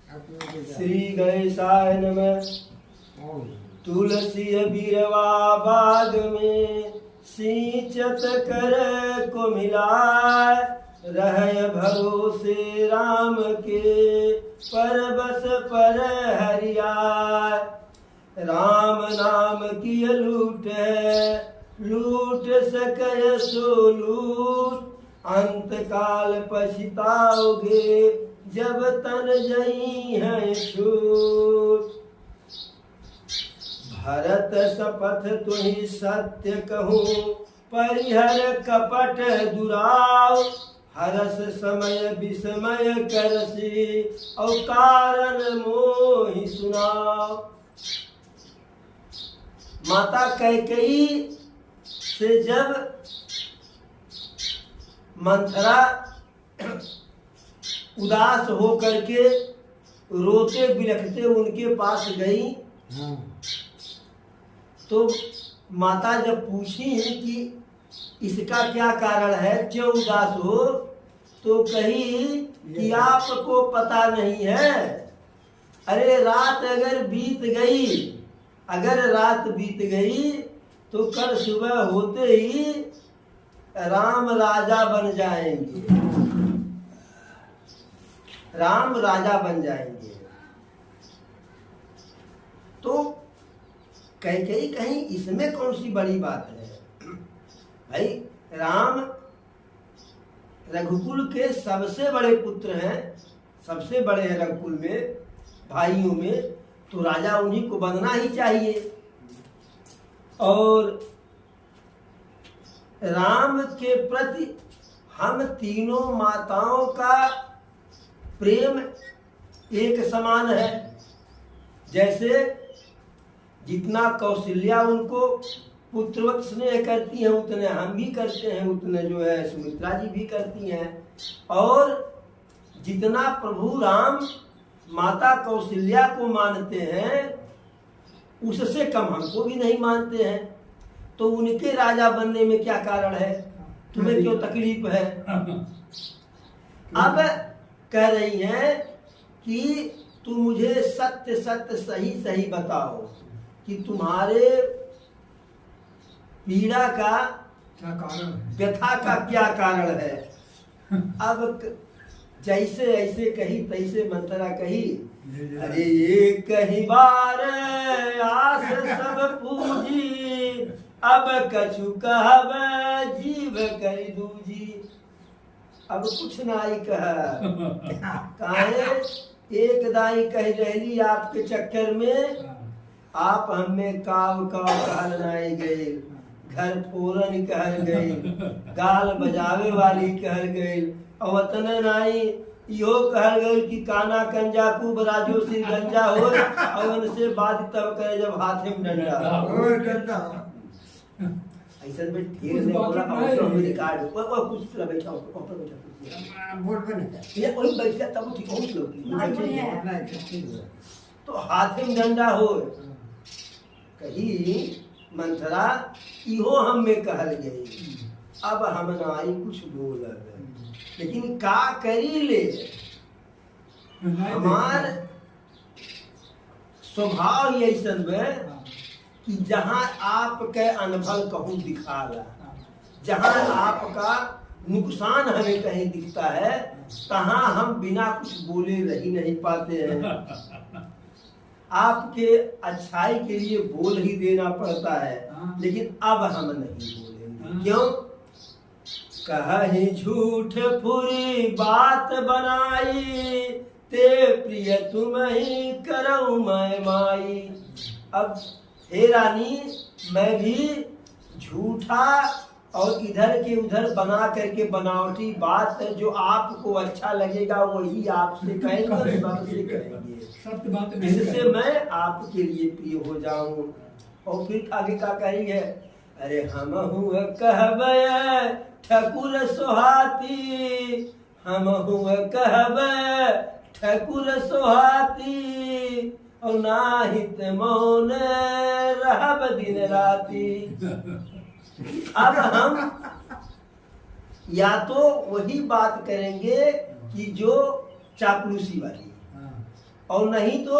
श्री गणेशाय नमः। तुलसी बीरवा बाग में सिंचत कर को मिलाय, रह भरोसे राम के परबस पर हरियाय। राम नाम की लूट है, लूट सके सो लूट, अंत काल पछताओगे जब तन जई है छूट। भरत शपथ तुहि सत्य कहूँ, परिहर कपट दुराव, हरस समय विस्मय करसी, और कारण मोहि सुनाओ। माता कैकेयी से जब मंथरा उदास हो करके रोते बिलखते उनके पास गई, तो माता जब पूछी कि इसका क्या कारण है, क्यों उदास हो, तो कही कि आपको पता नहीं है। अरे रात अगर बीत गई तो कल सुबह होते ही राम राजा बन जाएंगे, राम राजा बन जाएंगे। तो कैकेयी कहीं इसमें कौन सी बड़ी बात है भाई। राम रघुकुल के सबसे बड़े पुत्र हैं, सबसे बड़े हैं रघुकुल में भाइयों में, तो राजा उन्हीं को बनना ही चाहिए। और राम के प्रति हम तीनों माताओं का प्रेम एक समान है। जैसे जितना कौशल्या उनको पुत्रवत स्नेह करती हैं, उतने हम भी करते हैं, उतने जो है सुमित्रा जी भी करती हैं। और जितना प्रभु राम माता कौशल्या को मानते हैं, उससे कम हमको भी नहीं मानते हैं। तो उनके राजा बनने में क्या कारण है, तुम्हें क्यों तकलीफ है। अब कह रही हैं कि तुम मुझे सत्य सत्य सही सही बताओ कि तुम्हारे पीड़ा का क्या कारण है, व्यथा का क्या कारण है। अब जैसे ऐसे कही तैसे मंत्रा कही, अरे ये कही बार आस सब पूजी, अब कछु कहब जीव कर दूजी। अब कुछ नाई कहे, एक दाई कह रही आपके चक्कर में, आप हमें काव काव कहल नाई गए, घर फोरन कहल गई, गाल बजावे वाली कहल गई, अवतन नाई यो कहल गई कि काना कंजा खूब राजो से गंजा हो, और उनसे बात तब करे जब हाथ में डंडा। ऐसा में ढेर से बोला और रिकॉर्ड वो कुछ बैठा ऊपर बैठा बोल बने ये वही बैठा तब ठीक हो लोग। तो हाथ में डंडा हो कही मंथरा इहो हम में कहल गई, अब हम नाई कुछ बोलब, लेकिन का करी ले। हमार स्वभाव ऐसा में कि जहाँ आपके अनुभव कहूँ दिखाला, जहाँ आपका नुकसान हमें कहीं दिखता है, तहाँ हम बिना कुछ बोले रह ही नहीं पाते हैं। आपके अच्छाई के लिए बोल ही देना पड़ता है, लेकिन अब हम नहीं बोलेंगे। क्यों? कहीं झूठ फुरी बात बनाई, ते प्रिय तुम ही करऊं मैं माई। अब हे रानी, मैं भी झूठा और इधर के उधर बना करके बनावटी बात जो आपको अच्छा लगेगा वही आपसे कहेंगे, सबसे कहेंगे, सत्य बात जिससे मैं आपके लिए प्रिय हो जाऊं। और फिर आगे का कहेंगे, अरे हम हुआ कहब ठकुर सोहाती, हम हुआ कहब ठकुर सोहाती, और नाहित मौन रहब दिन राती। अब हम या तो वही बात करेंगे कि जो चापलूसी वाली, और नहीं तो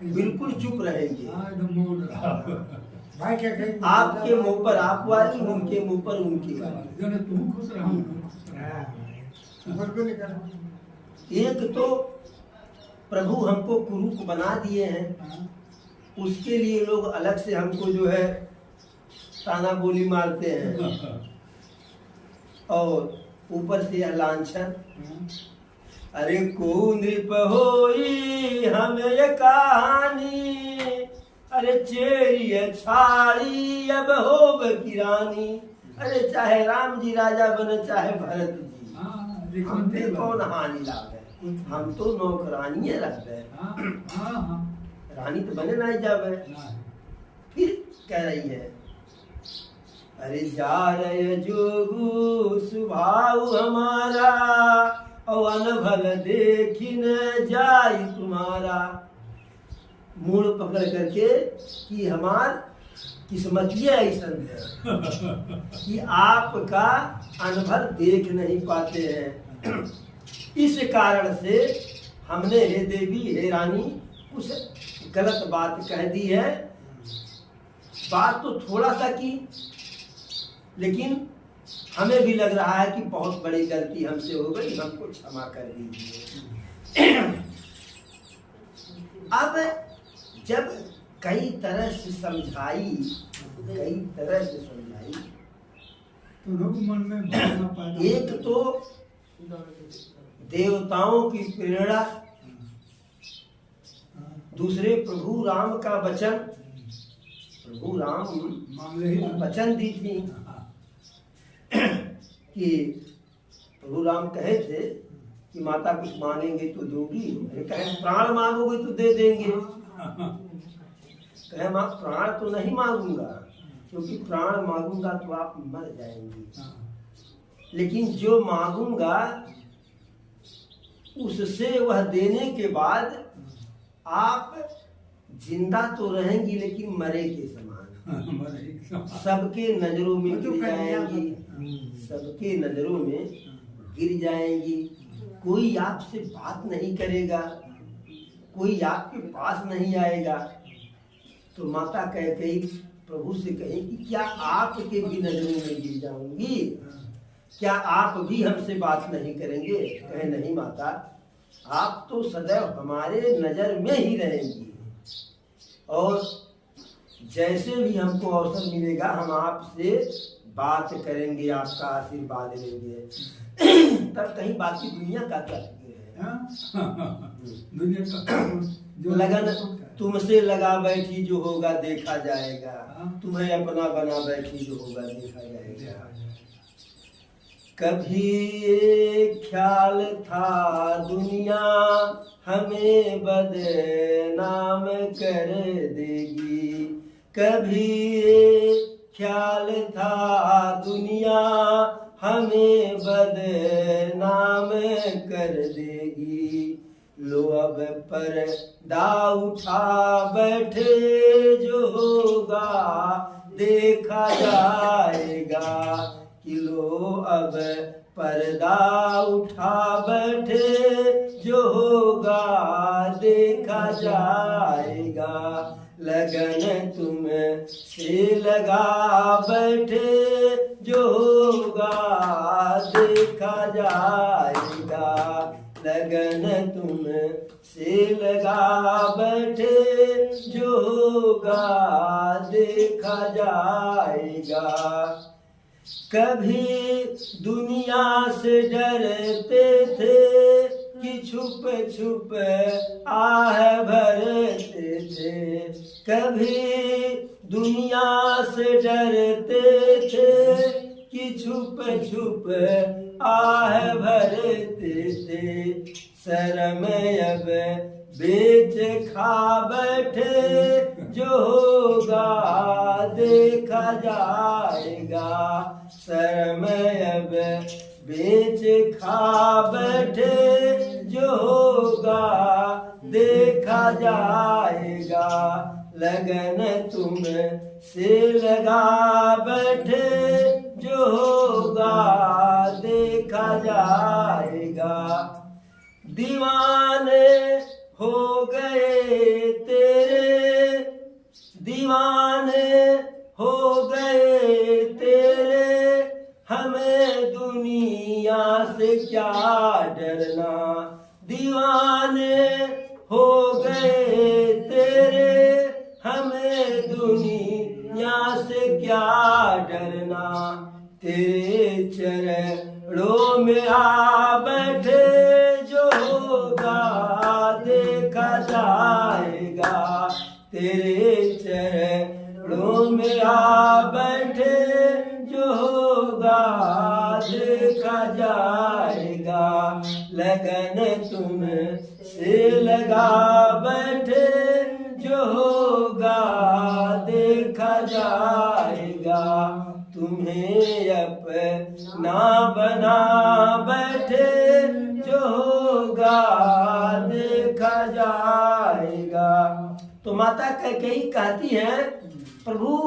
बिल्कुल चुप रहेंगे। आपके मुंह पर आप वाली, उनके मुंह पर उनकी वाली। तुम खुश रहो। एक तो प्रभु हमको कुरूप बना दिए हैं, उसके लिए लोग अलग से हमको जो है ताना बोली मारते हैं, और ऊपर से यह लांछन। अरे को नृप होई हम ये कहानी, अरे चेरी छाड़ी अब हो किरानी। अरे चाहे राम जी राजा बने चाहे भरत जी, हमने कौन हानि लाभ है, हम तो नौकरानिये रहते हैं, रानी तो बने नहीं जावे। फिर कह रही है अरे जा रहे जोगु सुभाव हमारा, और अनभल देखी न जाई तुम्हारा। मूड पकड़ करके कि हमार किस्मतिया ऐसा है कि आपका अनभल देख नहीं पाते हैं। इस कारण से हमने हे देवी हे रानी कुछ गलत बात कह दी है। बात तो थोड़ा सा की, लेकिन हमें भी लग रहा है कि बहुत बड़ी गलती हमसे हो गई, हमको क्षमा कर दीजिए। अब जब कई तरह से समझाई तो लोग मन में भावना पैदा, एक तो देवताओं की प्रेरणा, दूसरे प्रभु राम का वचन, प्रभु राम वचन दी थी कि प्रभु राम कहे थे कि माता कुछ मांगेंगे तो दूंगी, कहे प्राण मांगोगे तो दे देंगे। कहे माँ प्राण तो नहीं मांगूंगा, क्योंकि प्राण मांगूंगा तो आप मर जाएंगे, लेकिन जो मांगूंगा उससे वह देने के बाद आप जिंदा तो रहेंगी लेकिन मरे के समान, सबके नजरों में गिर जाएंगी, सबके नजरों में गिर जाएंगी। कोई आपसे बात नहीं करेगा, कोई आपके पास नहीं आएगा। तो माता कही प्रभु से कही कि क्या आपके भी नजरों में गिर जाऊंगी, क्या आप भी हमसे बात नहीं करेंगे? कहे नहीं माता, आप तो सदैव हमारे नजर में ही रहेंगी, और जैसे भी हमको अवसर मिलेगा हम आपसे बात करेंगे, आपका आशीर्वाद लेंगे। तब कहीं बाकी दुनिया का क्या है? लगन तुमसे लगा बैठी जो होगा देखा जाएगा, तुम्हें अपना बना बैठी जो होगा देखा जाएगा। कभी ख्याल था दुनिया हमें बदनाम कर देगी, कभी ख्याल था दुनिया हमें बदनाम कर देगी। लो अब पर्दा उठा बैठे जो होगा देखा जाएगा, कि लो अब पर्दा उठा बैठे जो होगा देखा जाएगा। लगन तुम से लगा बैठे जो होगा देखा जाएगा, लगन तुम से लगा बैठे जो होगा देखा जाएगा। कभी दुनिया से डरते थे कि छुप छुप आह भरते थे, कभी दुनिया से डरते थे कि छुप छुप आह भरते थे। शर्म अब बेच खा बैठे जो होगा देखा जाएगा, शर्म अब बेच खा बैठे जो होगा देखा जाएगा। लगन तुम से लगा बैठे जो होगा देखा जाएगा। दीवाने दीवाने हो गए तेरे, हमें दुनिया से क्या डरना, तेरे चरणों में आ बैठे, जो होगा देखा जाएगा, तेरे चरणों में आ बैठे, जो होगा देखा जाएगा, लगन तुम से लगा बैठे, जो होगा देखा जाएगा, तुम्हें अपना बना बैठे, जो होगा देखा जाएगा। तो माता कैकेयी कहती है, प्रभु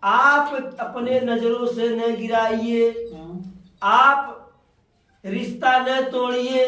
आप अपने नजरों से न गिराइए, आप रिश्ता न तोड़िए,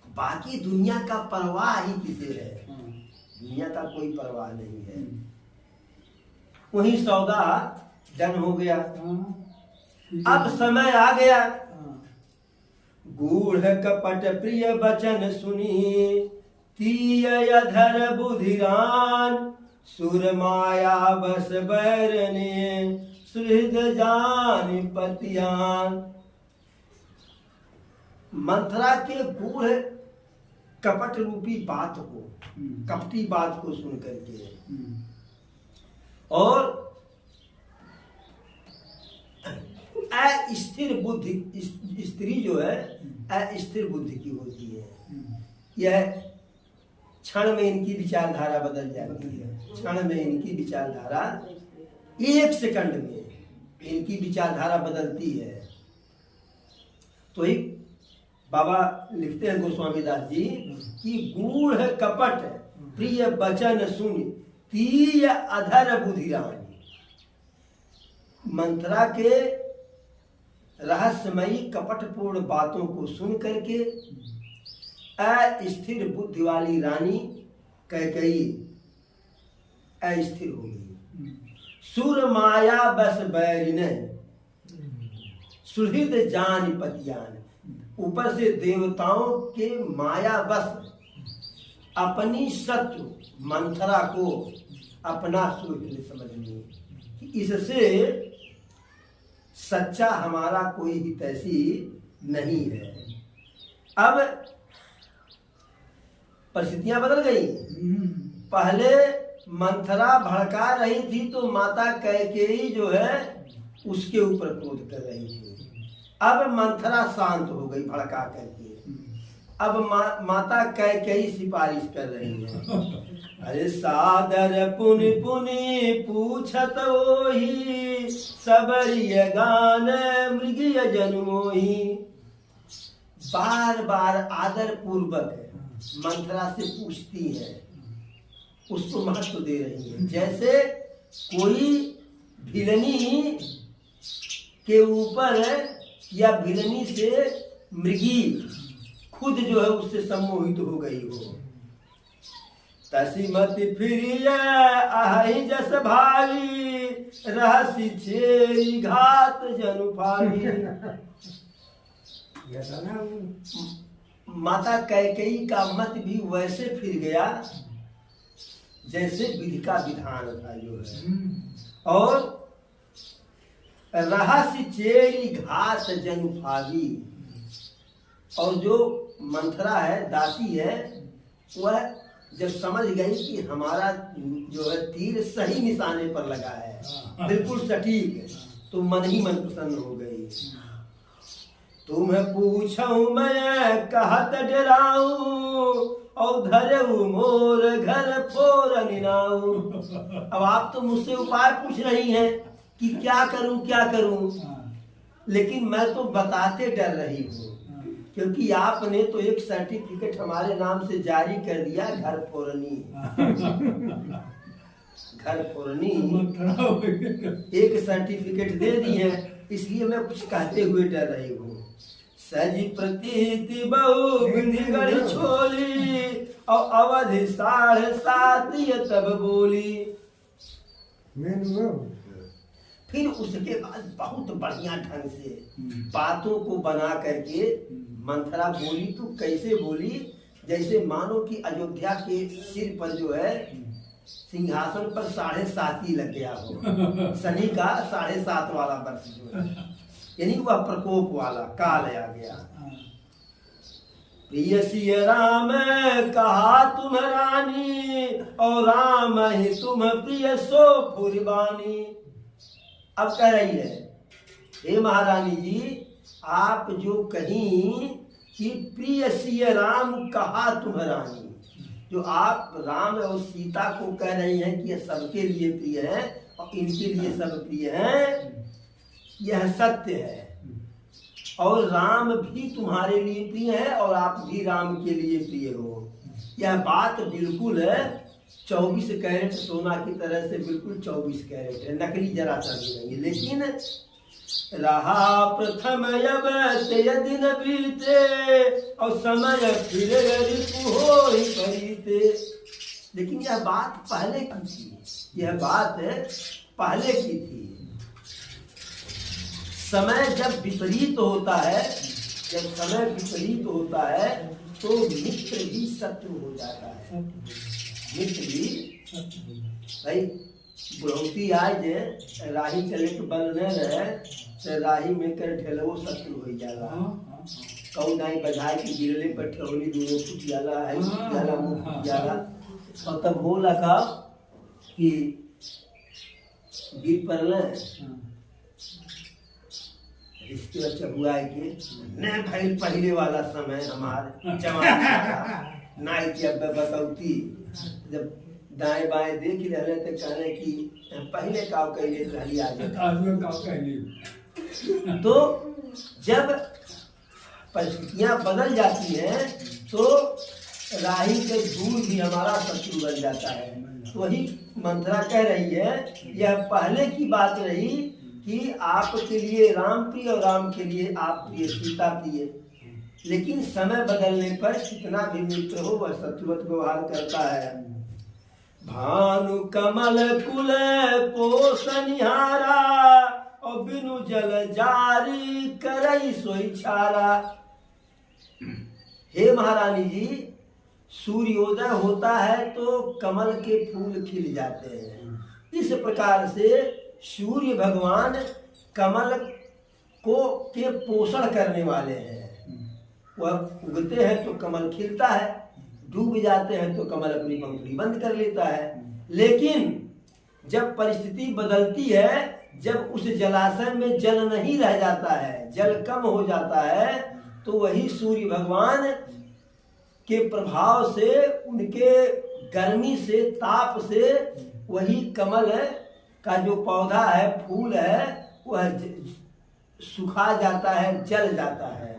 बाकी दुनिया का परवाह ही किसे है, दुनिया का कोई परवाह नहीं है। वही सौदा डन हो गया। अब समय आ गया, गूढ़ कपट प्रिय वचन सुनी, तीय अधर बुधिरान, सुर माया बस बैरने, सुहृद जान पतियान। मंथरा के गूढ़ कपट रूपी बात को, कपटी बात को सुन करके, और अस्थिर बुद्धि, स्त्री जो है अस्थिर बुद्धि की होती है, यह क्षण में इनकी विचारधारा बदल जाती है, क्षण में इनकी विचारधारा, एक सेकंड में इनकी विचारधारा बदलती है। तो ही बाबा लिखते हैं गोस्वामी दास जी कि गूढ़ कपट प्रिय वचन सुन, तीय अधर बुधिरानी। मंथरा के रहस्यमयी कपटपूर्ण बातों को सुन करके अस्थिर बुद्धि वाली रानी कैकेयी अस्थिर हो गई। सुर माया बस बैरिने, सुहृद जान पतियान। ऊपर से देवताओं के माया बस अपनी शत्रु मंथरा को अपना सुहृद समझनी, इससे सच्चा हमारा कोई हितैषी नहीं है। अब परिस्थितियां बदल गई। पहले मंथरा भड़का रही थी तो माता कैकेयी जो है उसके ऊपर क्रोध कर रही थी। अब मंथरा शांत हो गई भड़का करके। अब माता कैकेयी सिफारिश कर रही है, अरे सादर पुनि पुनि पूछत ओही, सबरिय गान मृगीय जन्मोही। बार बार आदर पूर्वक मंथरा से पूछती है, उसको महत्व दे रही है, जैसे कोई भिलनी के ऊपर या भिलनी से मृगी खुद जो है उससे सम्मोहित हो गई हो। तसी मति फिरिय आहि जस भावी, रहसी छेरी घात जनु भावी। माता कैकेयी का मत भी वैसे फिर गया जैसे विधि का विधान था जो है। और रहस्य चेरी घात जनु भावी। और जो मंथरा है, दासी है, वह जब समझ गई कि हमारा जो है तीर सही निशाने पर लगा है, बिल्कुल सटीक, तो मन ही मन प्रसन्न हो गई। तुम्हें पूछूं मैं कहत डराऊं, और धरऊ मोर घर फोर निनाऊं। अब आप तो मुझसे उपाय पूछ रही हैं कि क्या करूं क्या करूं, लेकिन मैं तो बताते डर रही हूँ, क्योंकि आपने तो एक सर्टिफिकेट हमारे नाम से जारी कर दिया, घर फोरनी। घर फोरनी एक सर्टिफिकेट दे दी है, इसलिए मैं कुछ कहते हुए डर रही हूँ। सजी प्रतीति बहु विधि गढ़ी छोली, और अवधि 7.5 तब बोली। फिर उसके बाद बहुत बढ़िया ढंग से बातों को बना करके मंथरा बोली। तो कैसे बोली जैसे मानो कि अयोध्या के सिर पर जो है सिंहासन पर 7.5 लग गया हो, शनि का 7.5 वाला वर्ष जो है, यानी वह प्रकोप वाला काल आ गया। प्रिय सिय राम कहा तुम रानी, और राम ही तुम प्रिय सो फुरबानी। अब कह रही है, हे महारानी जी, आप जो कहीं कि प्रिय सिय राम कहा तुम रानी, जो आप राम और सीता को कह रही हैं कि यह सबके लिए प्रिय है और इनके लिए सब प्रिय हैं, यह सत्य है। और राम भी तुम्हारे लिए प्रिय है और आप भी राम के लिए प्रिय हो। यह बात बिल्कुल 24 कैरेट सोना की तरह से बिल्कुल 24 कैरेट है, नकली जरा सा भी नहीं है। लेकिन रहा प्रथम अब तेय दिन बीते, और समय फिर रिपु होई परिते। लेकिन यह बात पहले की थी, यह बात पहले की थी। समय जब विपरीत होता है, जब समय विपरीत होता है तो मित्र भी शत्रु हो जाता है। मित्र भी भाई बुढ़ौती आज राही चले के बल न रहे तो राही में कर ढेलो शत्रु हो जाला। कौ नाई बजाय के गिरले पर ठहली दूर फुट जाला है, जाला मुंह फुट जाला। और तब हो लगा कि गिर पड़ले इसके अच्छा हुआ है कि न भाई पहले वाला समय हमारे जमाने का नाई की अब बतौती जब दाएं बाएं देख रहे थे कहने की पहले काव कहले रही आज। तो जब परिस्थितियां बदल जाती हैं तो राही के दूर भी हमारा शत्रु बन जाता है। तो वही मंत्रा कह रही है, यह पहले की बात रही कि आपके लिए राम प्रिय और राम के लिए आप प्रिय सीता प्रिय, लेकिन समय बदलने पर कितना भी मित्र हो वह शत्रुवत व्यवहार करता है। भानु कमल कुल पोषनिहारा, और बिनु जल जारी करई सोई छारा। हे महारानी जी, सूर्योदय होता है तो कमल के फूल खिल जाते हैं। इस प्रकार से सूर्य भगवान कमल को के पोषण करने वाले हैं। वह उगते हैं तो कमल खिलता है, डूब जाते हैं तो कमल अपनी पंखुड़ी बंद कर लेता है। लेकिन जब परिस्थिति बदलती है, जब उस जलाशय में जल नहीं रह जाता है, जल कम हो जाता है, तो वही सूर्य भगवान के प्रभाव से, उनके गर्मी से, ताप से वही कमल का जो पौधा है, फूल है, वह सुखा जाता है, जल जाता है।